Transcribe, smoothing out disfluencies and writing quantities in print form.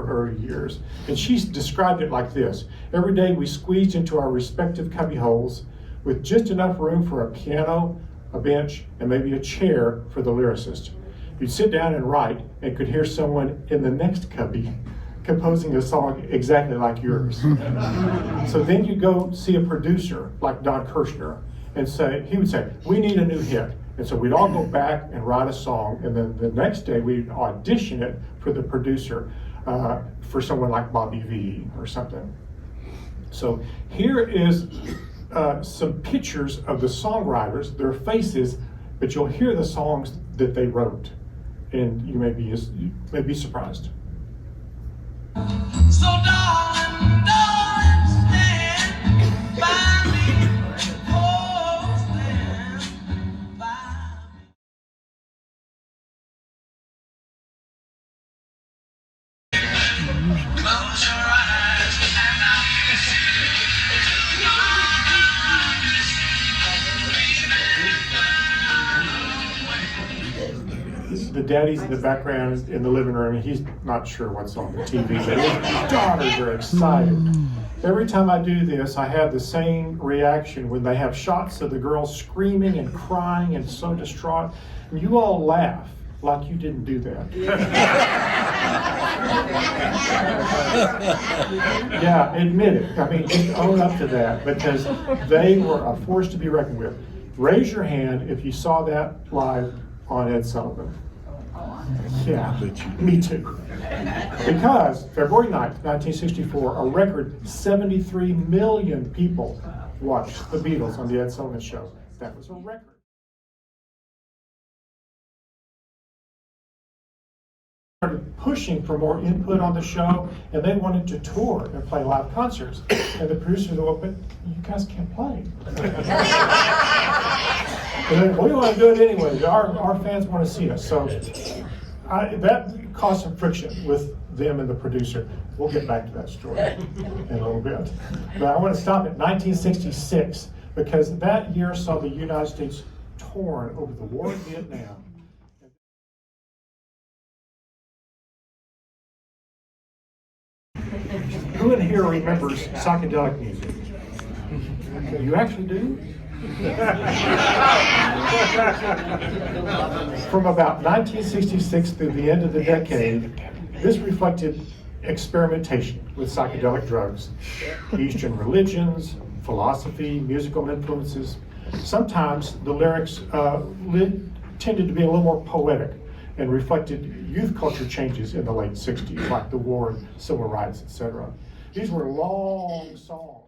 early years. And she's described it like this: every day we squeezed into our respective cubby holes with just enough room for a piano, a bench, and maybe a chair for the lyricist. You'd sit down and write and could hear someone in the next cubby composing a song exactly like yours. So then you go see a producer like Don Kirshner and he would say, we need a new hit. And so we'd all go back and write a song, and then the next day we'd audition it for the producer, for someone like Bobby V or something. So here is some pictures of the songwriters, their faces, but you'll hear the songs that they wrote, and you may be surprised. So darling, stand by me. Oh, stand by me. Close your eyes and I'll kiss you. The daddy's in the background in the living room, and he's not sure what's on the TV, but his daughters are excited. Every time I do this, I have the same reaction when they have shots of the girls screaming and crying and so distraught. And you all laugh like you didn't do that. Yeah, admit it. I mean, just own up to that, because they were a force to be reckoned with. Raise your hand if you saw that live on Ed Sullivan. Yeah, me too. Because February 9th, 1964, a record 73 million people watched the Beatles on the Ed Sullivan Show. That was a record. Started pushing for more input on the show, and they wanted to tour and play live concerts. And the producers said, well, but you guys can't play. And then, we want to do it anyway. Our fans want to see us. So that caused some friction with them and the producer. We'll get back to that story in a little bit. But I want to stop at 1966, because that year saw the United States torn over the war in Vietnam. Who in here remembers psychedelic music? You actually do? From about 1966 through the end of the decade, this reflected experimentation with psychedelic drugs, Eastern religions, philosophy, musical influences. Sometimes the lyrics tended to be a little more poetic and reflected youth culture changes in the late 60s, like the war and civil rights, etc. These were long songs.